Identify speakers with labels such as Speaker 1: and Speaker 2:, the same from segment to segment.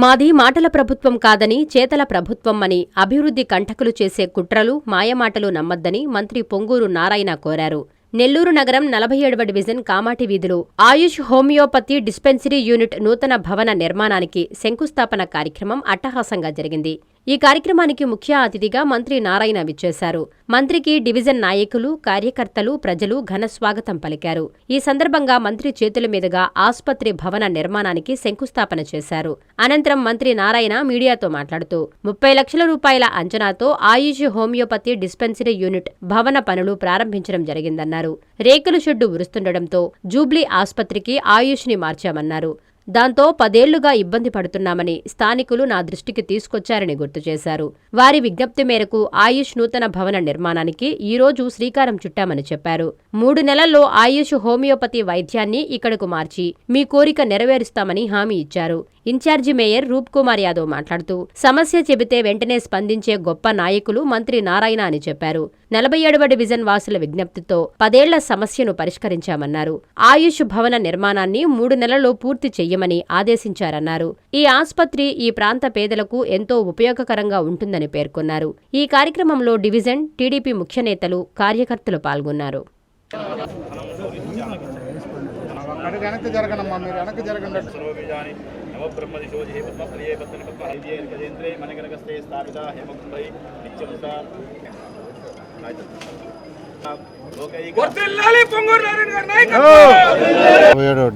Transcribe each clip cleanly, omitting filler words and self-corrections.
Speaker 1: మాది మాటల ప్రభుత్వం కాదని చేతల ప్రభుత్వం అని అభివృద్ధి కంటకులు చేసే కుట్రలు, మాయమాటలు నమ్మొద్దని మంత్రి పొంగూరు నారాయణ కోరారు. నెల్లూరు నగరం 47వ డివిజన్ కామాటి వీధిలో ఆయుష్ హోమియోపతి డిస్పెన్సరీ యూనిట్ నూతన భవన నిర్మాణానికి శంకుస్థాపన కార్యక్రమం అట్టహాసంగా జరిగింది. ఈ కార్యక్రమానికి ముఖ్య అతిథిగా మంత్రి నారాయణ విచ్చేశారు. మంత్రికి డివిజన్ నాయకులు, కార్యకర్తలు, ప్రజలు ఘన స్వాగతం పలికారు. ఈ సందర్భంగా మంత్రి చేతుల మీదుగా ఆస్పత్రి భవన నిర్మాణానికి శంకుస్థాపన చేశారు. అనంతరం మంత్రి నారాయణ మీడియాతో మాట్లాడుతూ 30 లక్షల రూపాయల అంచనాతో ఆయుష్ హోమియోపతి డిస్పెన్సరీ యూనిట్ భవన పనులు ప్రారంభించడం జరిగిందన్నారు. రేకుల షెడ్డు ఉరుస్తుండటంతో జూబ్లీ ఆస్పత్రికి ఆయుష్ని మార్చామన్నారు. దాంతో 10 ఏళ్లుగా ఇబ్బంది పడుతున్నామని స్థానికులు నా దృష్టికి తీసుకొచ్చారని గుర్తు చేశారు. వారి విజ్ఞప్తి మేరకు ఆయుష్ నూతన భవన నిర్మాణానికి ఈ రోజు శ్రీకారం చుట్టామని చెప్పారు. 3 నెలల్లో ఆయుష్ హోమియోపతి వైద్యాన్ని ఇక్కడకు మార్చి మీ కోరిక నెరవేరుస్తామని హామీ ఇచ్చారు. ఇన్ఛార్జి మేయర్ రూప్ కుమార్ యాదవ్ మాట్లాడుతూ సమస్య చెబితే వెంటనే స్పందించే గొప్ప నాయకులు మంత్రి నారాయణ అని చెప్పారు. 47వ డివిజన్ వాసుల విజ్ఞప్తితో 10 ఏళ్ల సమస్యను పరిష్కరించామన్నారు. ఆయుష్ భవన నిర్మాణాన్ని 3 నెలల్లో పూర్తి చెయ్యమని ఆదేశించారన్నారు. ఈ ఆస్పత్రి ఈ ప్రాంత పేదలకు ఎంతో ఉపయోగకరంగా ఉంటుందని పేర్కొన్నారు. ఈ కార్యక్రమంలో డివిజన్, టీడీపీ ముఖ్య నేతలు, కార్యకర్తలు పాల్గొన్నారు.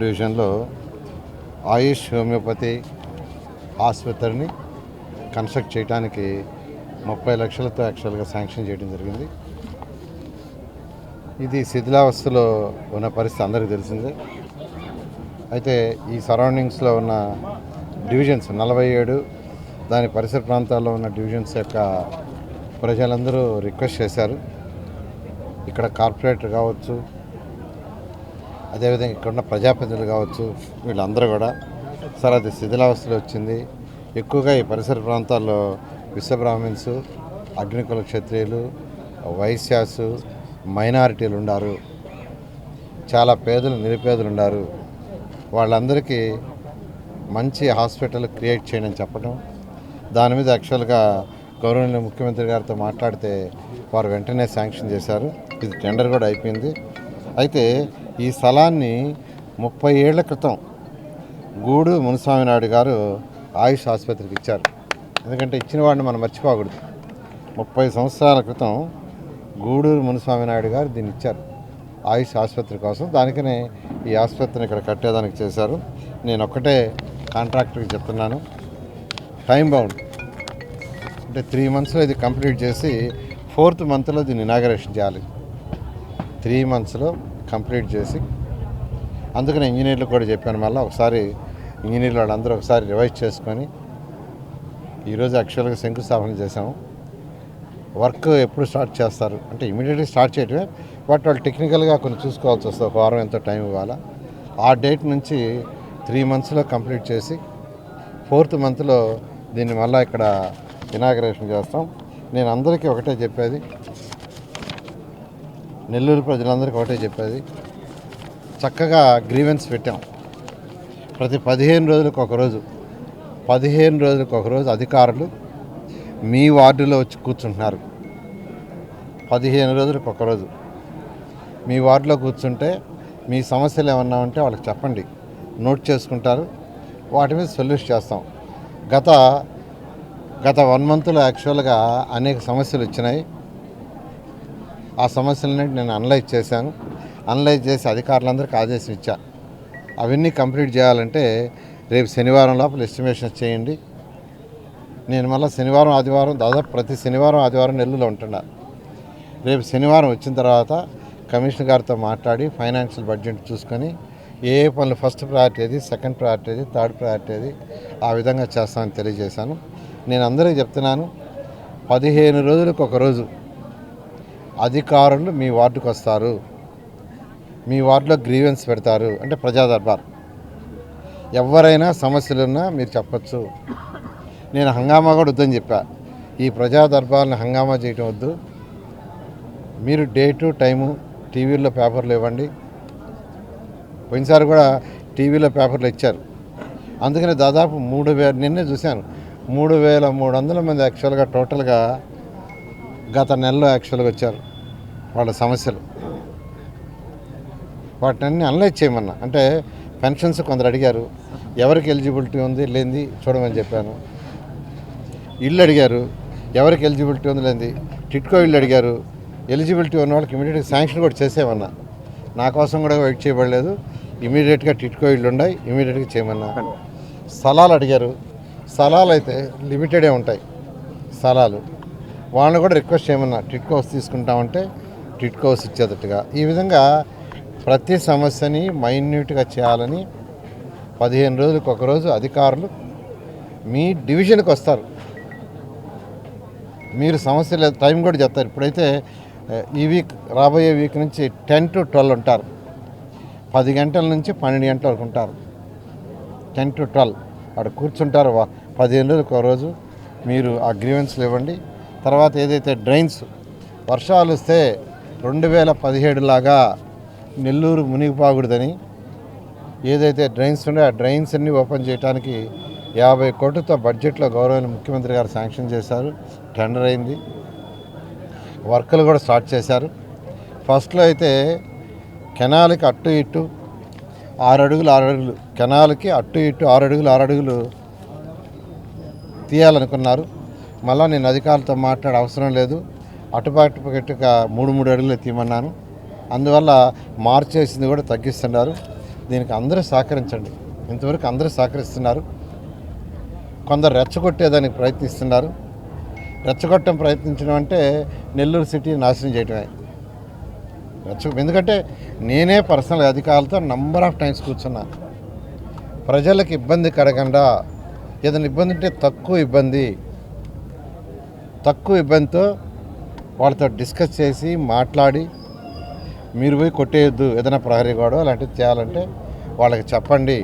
Speaker 2: డివిజన్లో ఆయుష్ హోమియోపతి ఆసుపత్రిని కన్స్ట్రక్ట్ చేయడానికి 30 లక్షలతో యాక్చువల్గా శాంక్షన్ చేయడం జరిగింది. ఇది శిథిలావస్థలో ఉన్న పరిస్థితి అందరికీ తెలిసిందే. అయితే ఈ సరౌండింగ్స్లో ఉన్న డివిజన్స్ 47 దాని పరిసర ప్రాంతాల్లో ఉన్న డివిజన్స్ యొక్క ప్రజలందరూ రిక్వెస్ట్ చేశారు. ఇక్కడ కార్పొరేటర్ కావచ్చు, అదేవిధంగా ఇక్కడ ఉన్న ప్రజాప్రతినిధులు కావచ్చు, వీళ్ళందరూ కూడా సార్ అది శిథిలావస్థలో వచ్చింది. ఎక్కువగా ఈ పరిసర ప్రాంతాల్లో విశ్వబ్రాహ్మిన్స్, అగ్నికుల క్షత్రియులు, వైశ్యాసు, మైనారిటీలు ఉన్నారు. చాలా పేదలు, నిరుపేదలు ఉన్నారు. వాళ్ళందరికీ మంచి హాస్పిటల్ క్రియేట్ చేయడం చెప్పడం, దాని మీద యాక్చువల్గా గౌరవనీయ ముఖ్యమంత్రి గారితో మాట్లాడితే వారు వెంటనే శాంక్షన్ చేశారు. ఇది టెండర్ కూడా అయిపోయింది. అయితే ఈ స్థలాన్ని 30 ఏళ్ల క్రితం గూడూరు మునిస్వామి నాయుడు గారు ఆయుష్ ఆసుపత్రికి ఇచ్చారు. ఎందుకంటే ఇచ్చిన వాడిని మనం మర్చిపోకూడదు. 30 సంవత్సరాల క్రితం గూడూరు మునిస్వామి నాయుడు గారు దీన్ని ఇచ్చారు ఆయుష్ ఆసుపత్రి కోసం. దానికనే ఈ ఆసుపత్రిని ఇక్కడ కట్టేదానికి చేశారు. నేను ఒక్కటే కాంట్రాక్టర్కి చెప్తున్నాను, టైం బౌండ్ అంటే 3 మంత్స్లో ఇది కంప్లీట్ చేసి 4th మంత్లో దీన్ని ఇనాగరేషన్ చేయాలి. 3 మంత్స్లో కంప్లీట్ చేసి, అందుకని ఇంజనీర్లకు కూడా చెప్పాను. మళ్ళీ ఒకసారి ఇంజనీర్లు వాళ్ళందరూ ఒకసారి రివైజ్ చేసుకొని ఈరోజు యాక్చువల్గా శంకుస్థాపన చేసాము. వర్క్ ఎప్పుడు స్టార్ట్ చేస్తారు అంటే ఇమీడియట్లీ స్టార్ట్ చేయటమే, బట్ వాళ్ళు టెక్నికల్గా కొన్ని చూసుకోవాల్సి వస్తుంది. ఒక వారం ఎంతో టైం ఇవ్వాలా. ఆ డేట్ నుంచి 3 మంత్స్లో కంప్లీట్ చేసి 4th మంత్లో దీన్ని మళ్ళీ ఇక్కడ ఇనాగరేషన్ చేస్తాం. నేను అందరికీ ఒకటే చెప్పేది, నెల్లూరు ప్రజలందరికీ ఒకటే చెప్పేది, చక్కగా గ్రీవెన్స్ పెట్టాం. ప్రతి 15 రోజులకు ఒకరోజు అధికారులు మీ వార్డులో వచ్చి కూర్చుంటున్నారు. 15 రోజులకు ఒకరోజు మీ వార్డులో కూర్చుంటే మీ సమస్యలు ఏమన్నా ఉంటే వాళ్ళకి చెప్పండి, నోట్ చేసుకుంటారు, వాటి మీద సొల్యూషన్ చేస్తాం. గత 1 మంత్లో యాక్చువల్గా అనేక సమస్యలు వచ్చినాయి. ఆ సమస్యలన్నీ నేను అనలైజ్ చేశాను. అనలైజ్ చేసి అధికారులందరికీ ఆదేశం ఇచ్చా. అవన్నీ కంప్లీట్ చేయాలంటే రేపు శనివారం లోపల ఎస్టిమేషన్ చేయండి. నేను మళ్ళీ శనివారం, ఆదివారం, దాదాపు ప్రతి శనివారం, ఆదివారం నెల్లూరులో ఉంటున్నా. రేపు శనివారం వచ్చిన తర్వాత కమిషనర్ గారితో మాట్లాడి ఫైనాన్షియల్ బడ్జెట్ చూసుకొని ఏ పనులు ఫస్ట్ ప్రయారిటీ ఏది, సెకండ్ ప్రయారిటీ ఏది, థర్డ్ ప్రయారిటీ ఏది, ఆ విధంగా చేస్తామని తెలియజేశాను. నేను అందరికీ చెప్తున్నాను, 15 రోజులకు ఒకరోజు అధికారులు మీ వార్డుకు వస్తారు. మీ వార్డులో గ్రీవెన్స్ పెడతారు, అంటే ప్రజా దర్బార్. ఎవరైనా సమస్యలున్నా మీరు చెప్పచ్చు. నేను హంగామా కూడా వద్దని చెప్పా. ఈ ప్రజా దర్బార్ని హంగామా చేయటం వద్దు. మీరు డేటు టైము టీవీల్లో పేపర్లు ఇవ్వండి. పోయినసారి కూడా టీవీలో పేపర్లు ఇచ్చారు. అందుకని దాదాపు 3,000 నిన్నే చూశాను 3,300 మంది యాక్చువల్గా టోటల్గా గత నెలలో యాక్చువల్గా వచ్చారు వాళ్ళ సమస్యలు. వాటిని అనలైజ్ చేయమన్నా. అంటే పెన్షన్స్ కొందరు అడిగారు, ఎవరికి ఎలిజిబిలిటీ ఉంది లేనిది చూడమని చెప్పాను. ఇల్లు అడిగారు, ఎవరికి ఎలిజిబిలిటీ ఉంది లేనిది. టిట్కో ఇల్లు అడిగారు, ఎలిజిబిలిటీ ఉన్న వాళ్ళకి ఇమీడియట్గా శాంక్షన్ కూడా చేసేమన్నా. నా కోసం కూడా వెయిట్ చేయబడలేదు, ఇమీడియట్గా టిట్కో ఇల్లు ఉన్నాయి, ఇమీడియట్గా చేయమన్నా. స్థలాలు అడిగారు, స్థలాలు అయితే లిమిటెడే ఉంటాయి స్థలాలు, వాళ్ళని కూడా రిక్వెస్ట్ చేయమన్నా. టిట్కో హౌస్ తీసుకుంటామంటే టిట్కో హౌస్ ఇచ్చేటట్టుగా. ఈ విధంగా ప్రతి సమస్యని మైన్యూట్గా చేయాలని 15 రోజులకు ఒకరోజు అధికారులు మీ డివిజన్కి వస్తారు. మీరు సమస్యలు టైం కూడా చెప్తారు. ఇప్పుడైతే ఈ వీక్ రాబోయే వీక్ నుంచి 10 to 12 ఉంటారు. 10 గంటల నుంచి 12 గంటల వరకు ఉంటారు. 10 to 12 అక్కడ కూర్చుంటారు. 15 రోజులకు ఒక రోజు మీరు ఆ గ్రీవెన్స్లు ఇవ్వండి. తర్వాత ఏదైతే డ్రైన్స్ వర్షాలు వస్తే 2017 లాగా నెల్లూరు మునిగిపోకూడదని ఏదైతే డ్రైన్స్ ఉన్నాయో ఆ డ్రైన్స్ అన్నీ ఓపెన్ చేయడానికి 50 కోట్లతో బడ్జెట్లో గౌరవమైన ముఖ్యమంత్రి గారు శాంక్షన్ చేశారు. టెండర్ అయింది, వర్కులు కూడా స్టార్ట్ చేశారు. ఫస్ట్లో అయితే కెనాల్కి అటు ఇటు 6 అడుగులు 6 అడుగులు, కెనాల్కి అటు ఇటు 6 అడుగులు 6 అడుగులు తీయాలనుకున్నారు. మళ్ళీ నేను అధికారులతో మాట్లాడే అవసరం లేదు, అటుపక్కగా 3 అడుగులు తీయమన్నాను. అందువల్ల మార్చేసింది కూడా తగ్గిస్తున్నారు. దీనికి అందరూ సహకరించండి. ఇంతవరకు అందరూ సహకరిస్తున్నారు. కొందరు రెచ్చగొట్టేదానికి ప్రయత్నిస్తున్నారు. రెచ్చగొట్టడం ప్రయత్నించడం అంటే నెల్లూరు సిటీ నాశనం చేయటమే. ఎందుకంటే నేనే పర్సనల్ అధికారులతో నంబర్ ఆఫ్ టైమ్స్ కూర్చున్నా. ప్రజలకు ఇబ్బంది కడగకుండా ఏదైనా ఇబ్బంది ఉంటే తక్కువ ఇబ్బందితో వాళ్ళతో డిస్కస్ చేసి మాట్లాడి, మీరు పోయి కొట్టేయద్దు, ఏదైనా ప్రహరీ గోడ అలాంటివి చేయాలంటే వాళ్ళకి చెప్పండి.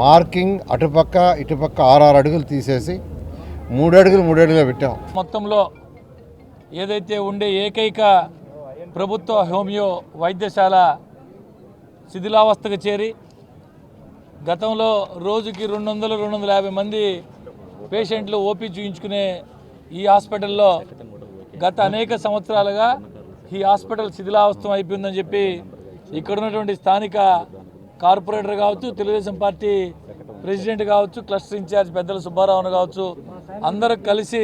Speaker 2: మార్కింగ్ అటుపక్క ఇటుపక్క 6 అడుగులు తీసేసి 3 అడుగులు పెట్టాం.
Speaker 3: మొత్తంలో ఏదైతే ఉండే ఏకైక ప్రభుత్వ హోమియో వైద్యశాల శిథిలావస్థకు చేరి గతంలో రోజుకి 200-250 మంది పేషెంట్లు ఓపీ చూయించుకునే ఈ హాస్పిటల్లో గత అనేక సంవత్సరాలుగా ఈ హాస్పిటల్ శిథిలావస్థం అయిపోయిందని చెప్పి ఇక్కడ ఉన్నటువంటి స్థానిక కార్పొరేటర్ కావచ్చు, తెలుగుదేశం పార్టీ ప్రెసిడెంట్ కావచ్చు, క్లస్టర్ ఇన్ఛార్జ్ పెద్దల సుబ్బారావును కావచ్చు, అందరూ కలిసి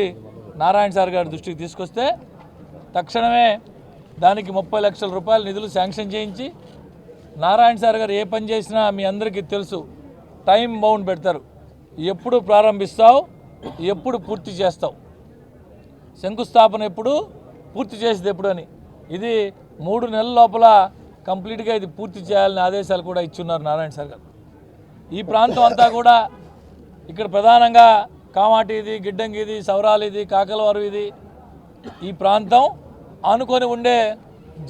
Speaker 3: నారాయణ సార్ గారి దృష్టికి తీసుకొస్తే తక్షణమే దానికి 30 లక్షల రూపాయల నిధులు శాంక్షన్ చేయించి, నారాయణ సార్ గారు ఏ పని చేసినా మీ అందరికీ తెలుసు, టైం బౌండ్ పెడతారు. ఎప్పుడు ప్రారంభిస్తావు, ఎప్పుడు పూర్తి చేస్తావు, శంకుస్థాపన ఎప్పుడు, పూర్తి చేసేది ఎప్పుడు అని. ఇది 3 నెలల లోపల కంప్లీట్గా ఇది పూర్తి చేయాలని ఆదేశాలు కూడా ఇచ్చున్నారు నారాయణ సార్ గారు. ఈ ప్రాంతం అంతా కూడా ఇక్కడ ప్రధానంగా కామాటిది, గిడ్డంగిది, సౌరాలిది, కాకలవారు ఇది, ఈ ప్రాంతం ఆనుకొని ఉండే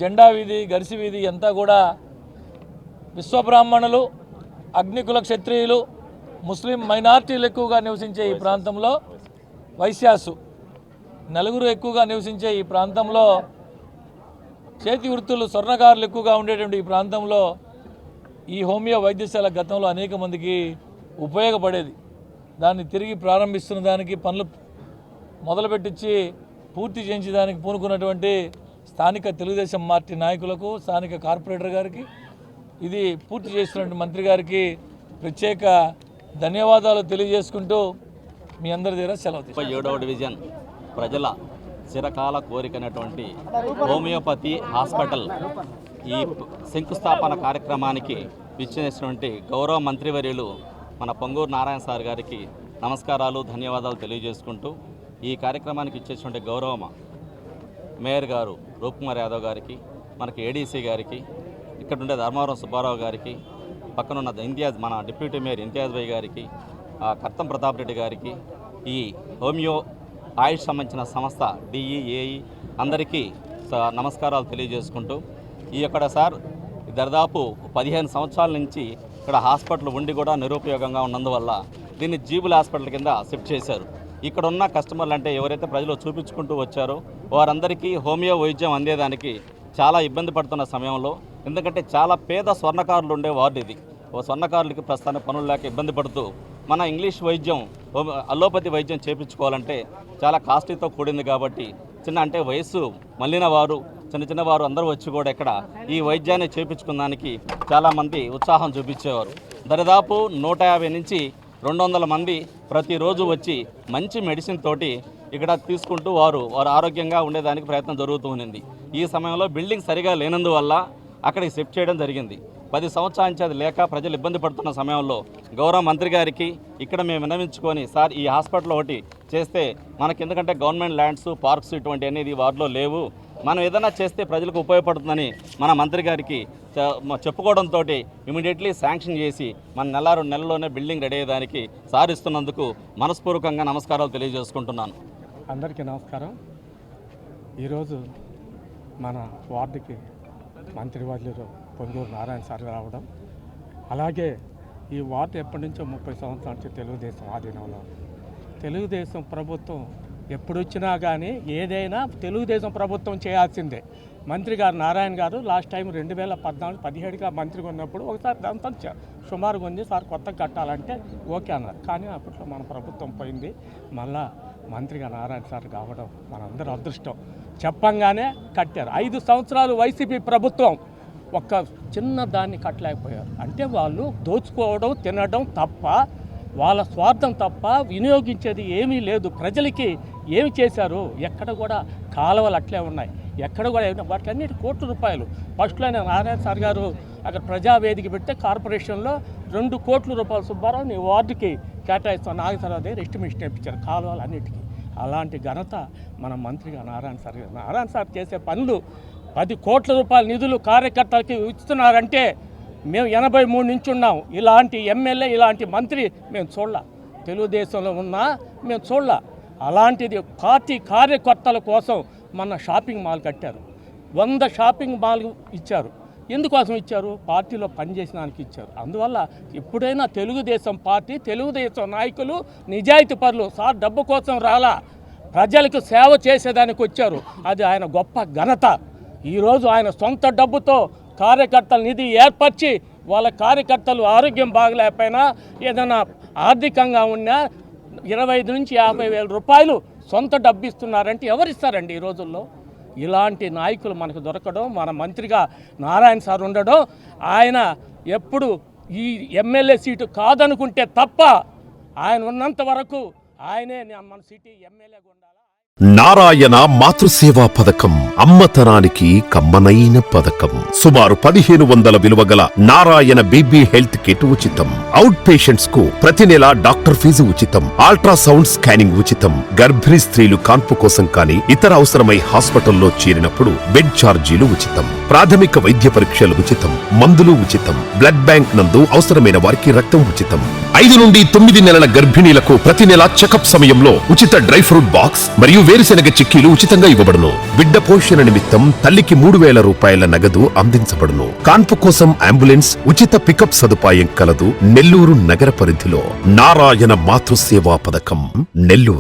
Speaker 3: జెండా వీధి, గరిసి వీధి అంతా కూడా విశ్వబ్రాహ్మణులు, అగ్నికుల క్షత్రియులు, ముస్లిం మైనార్టీలు ఎక్కువగా నివసించే ఈ ప్రాంతంలో, వైశ్యాసు నలుగురు ఎక్కువగా నివసించే ఈ ప్రాంతంలో, చేతి వృత్తులు స్వర్ణకారులు ఎక్కువగా ఉండేటువంటి ఈ ప్రాంతంలో ఈ హోమియో వైద్యశాల గతంలో అనేక మందికి ఉపయోగపడేది. దాన్ని తిరిగి ప్రారంభిస్తున్న దానికి పనులు మొదలుపెట్టించి పూర్తి చేయించడానికి పూనుకున్నటువంటి స్థానిక తెలుగుదేశం పార్టీ నాయకులకు, స్థానిక కార్పొరేటర్ గారికి, ఇది పూర్తి చేస్తున్నటువంటి మంత్రి గారికి ప్రత్యేక ధన్యవాదాలు తెలియజేసుకుంటూ మీ అందరి దగ్గర సెలవు తీసుకుంటాను.
Speaker 4: 7వ డివిజన్ ప్రజల చిరకాల కోరికైనటువంటి హోమియోపతి హాస్పిటల్ ఈ శంకుస్థాపన కార్యక్రమానికి విచ్చేసినటువంటి గౌరవ మంత్రివర్యులు మన పొంగూరు నారాయణ సార్ గారికి నమస్కారాలు, ధన్యవాదాలు తెలియజేసుకుంటూ, ఈ కార్యక్రమానికి ఇచ్చేసినటువంటి గౌరవ మేయర్ గారు రూప్కుమార్ యాదవ్ గారికి, మనకి ఏడీసీ గారికి, ఇక్కడ ఉండే ధర్మవరం సుబ్బారావు గారికి, పక్కనున్న ఇంతియాజ్ మన డిప్యూటీ మేయర్ ఇంతియాజ్ భాయ్ గారికి, కర్తం ప్రతాప్ రెడ్డి గారికి, ఈ హోమియో ఆయుష్ సంబంధించిన సంస్థ డిఈఏఈ అందరికీ నమస్కారాలు తెలియజేసుకుంటూ, ఈ యొక్క సార్ దాదాపు 15 సంవత్సరాల నుంచి ఇక్కడ హాస్పిటల్ ఉండి కూడా నిరుపయోగంగా ఉన్నందువల్ల దీన్ని జీబుల్ హాస్పిటల్ కింద షిఫ్ట్ చేశారు. ఇక్కడ ఉన్న కస్టమర్లు అంటే ఎవరైతే ప్రజలు చూపించుకుంటూ వచ్చారో వారందరికీ హోమియో వైద్యం అందేదానికి చాలా ఇబ్బంది పడుతున్న సమయంలో, ఎందుకంటే చాలా పేద స్వర్ణకారులు ఉండే వార్డు ఇది. స్వర్ణకారులకి ప్రస్తుతానికి పనులు లేక ఇబ్బంది పడుతూ మన ఇంగ్లీష్ వైద్యం అల్లోపతి వైద్యం చేయించుకోవాలంటే చాలా కాస్ట్లీతో కూడింది కాబట్టి అంటే వయస్సు మళ్ళిన వారు చిన్న వారు అందరూ వచ్చి కూడా ఇక్కడ ఈ వైద్యాన్ని చేయించుకున్నానికి చాలామంది ఉత్సాహం చూపించేవారు. దరిదాపు 150 నుంచి 200 మంది ప్రతిరోజు వచ్చి మంచి మెడిసిన్ తోటి ఇక్కడ తీసుకుంటూ వారు ఆరోగ్యంగా ఉండేదానికి ప్రయత్నం జరుగుతూ ఉంది. ఈ సమయంలో బిల్డింగ్ సరిగా లేనందువల్ల అక్కడికి షిఫ్ట్ చేయడం జరిగింది. 10 సంవత్సరాల నుంచి అది లేక ప్రజలు ఇబ్బంది పడుతున్న సమయంలో గౌరవ మంత్రి గారికి ఇక్కడ మేము విన్నవించుకొని, సార్ ఈ హాస్పిటల్ ఒకటి చేస్తే మనకి, ఎందుకంటే గవర్నమెంట్ ల్యాండ్స్ పార్క్స్ ఇటువంటి అనేది వారిలో లేవు, మనం ఏదైనా చేస్తే ప్రజలకు ఉపయోగపడుతుందని మన మంత్రి గారికి చెప్పుకోవడంతో ఇమీడియట్లీ శాంక్షన్ చేసి మన 2 నెలల్లోనే బిల్డింగ్ రెడీ అయ్యేదానికి సారిస్తున్నందుకు మనస్పూర్వకంగా నమస్కారాలు తెలియజేసుకుంటున్నాను.
Speaker 5: అందరికీ నమస్కారం. ఈరోజు మన వార్డుకి మంత్రివర్యులు పొంగూరు నారాయణ సార్ రావడం, అలాగే ఈ వార్డు ఎప్పటి నుంచో 30 సంవత్సరాల నుంచి తెలుగుదేశం ఆధీనంలో. తెలుగుదేశం ప్రభుత్వం ఎప్పుడు వచ్చినా కానీ ఏదైనా తెలుగుదేశం ప్రభుత్వం చేయాల్సిందే. మంత్రి గారు నారాయణ గారు లాస్ట్ టైం 2014-17గా మంత్రిగా ఉన్నప్పుడు ఒకసారి దాంతో సుమారుగా ఉంది, సార్ కొత్తగా కట్టాలంటే ఓకే అన్నారు. కానీ అప్పట్లో మన ప్రభుత్వం పోయింది, మళ్ళా మంత్రిగా నారాయణ సార్ కావడం మనందరూ అదృష్టం. చెప్పంగానే కట్టారు. 5 సంవత్సరాలు వైసీపీ ప్రభుత్వం ఒక్క చిన్న దాన్ని కట్టలేకపోయారు. అంటే వాళ్ళు దోచుకోవడం తినడం తప్ప, వాళ్ళ స్వార్థం తప్ప వినియోగించేది ఏమీ లేదు. ప్రజలకి ఏమి చేశారు? ఎక్కడ కూడా కాలువలు అట్లే ఉన్నాయి, ఎక్కడ కూడా వాటికి అన్నిటి కోట్ల రూపాయలు. ఫస్ట్లోనే నారాయణ సార్ గారు అక్కడ ప్రజావేదిక పెడితే కార్పొరేషన్లో 2 కోట్ల రూపాయలు సుబ్బారావు నీ వార్డుకి కేటాయిస్తాం, నాగేశ్వరరావు దగ్గర ఎస్టిమేషన్ ఇప్పించారు కాలువలు అన్నిటికీ. అలాంటి ఘనత మన మంత్రిగా నారాయణ సార్ గారు. నారాయణ సార్ చేసే పనులు 10 కోట్ల రూపాయల నిధులు కార్యకర్తలకి ఇస్తున్నారంటే మేము 83 నుంచి ఉన్నాం. ఇలాంటి ఎమ్మెల్యే, ఇలాంటి మంత్రి మేము చూడాల. తెలుగుదేశంలో ఉన్నా మేము చూడాల. అలాంటిది పార్టీ కార్యకర్తల కోసం మన షాపింగ్ మాల్ కట్టారు. 100 షాపింగ్ మాల్ ఇచ్చారు. ఎందుకోసం ఇచ్చారు? పార్టీలో పనిచేసడానికి ఇచ్చారు. అందువల్ల ఎప్పుడైనా తెలుగుదేశం పార్టీ, తెలుగుదేశం నాయకులు నిజాయితీ పరులు. సార్ డబ్బు కోసం రాలా, ప్రజలకు సేవ చేసేదానికి వచ్చారు. అది ఆయన గొప్ప ఘనత. ఈరోజు ఆయన సొంత డబ్బుతో కార్యకర్తల నిధి ఏర్పరిచి వాళ్ళ కార్యకర్తలు ఆరోగ్యం బాగలేకపోయినా ఏదైనా ఆర్థికంగా ఉన్నా 25 నుంచి 50 వేల రూపాయలు సొంత డబ్బు ఇస్తున్నారంటే ఎవరిస్తారండి ఈ రోజుల్లో? ఇలాంటి నాయకులు మనకు దొరకడం, మన మంత్రిగా నారాయణ సార్ ఉండడం, ఆయన ఎప్పుడు ఈ ఎమ్మెల్యే సీటు కాదనుకుంటే తప్ప ఆయన ఉన్నంత వరకు ఆయనే మన సిటీ ఎమ్మెల్యేగా ఉండాలి.
Speaker 6: నారాయణ మాతృసేవా పథకం అమ్మతనానికి కమ్మనైన పథకం. సుమారు 1500 విలువ గల నారాయణ బీబీ హెల్త్ కిట్ ఉచితం. అవుట్ పేషెంట్స్ కు ప్రతి నెల డాక్టర్ ఫీజు ఉచితం. అల్ట్రాసౌండ్ స్కానింగ్ ఉచితం. గర్భిణీ స్త్రీలు కాన్పు కోసం కానీ ఇతర అవసరమై హాస్పిటల్లో చేరినప్పుడు బెడ్ ఛార్జీలు ఉచితం. ప్రాథమిక వైద్య పరీక్షలు ఉచితం. మందులు ఉచితం. బ్లడ్ బ్యాంక్ నందు అవసరమైన వారికి రక్తం ఉచితం. 5 నుండి 9 నెలల గర్భిణీలకు ప్రతి నెల చెకప్ సమయంలో ఉచిత డ్రై ఫ్రూట్ బాక్స్ మరియు వేరుశెనగ చిక్కీలు ఉచితంగా ఇవ్వబడును. బిడ్డ పోషణ నిమిత్తం తల్లికి 3000 రూపాయల నగదు అందించబడును. కాన్పు కోసం అంబులెన్స్ ఉచిత పికప్ సదుపాయం కలదు. నెల్లూరు నగర పరిధిలో నారాయణ మాతృసేవా పథకం, నెల్లూరు.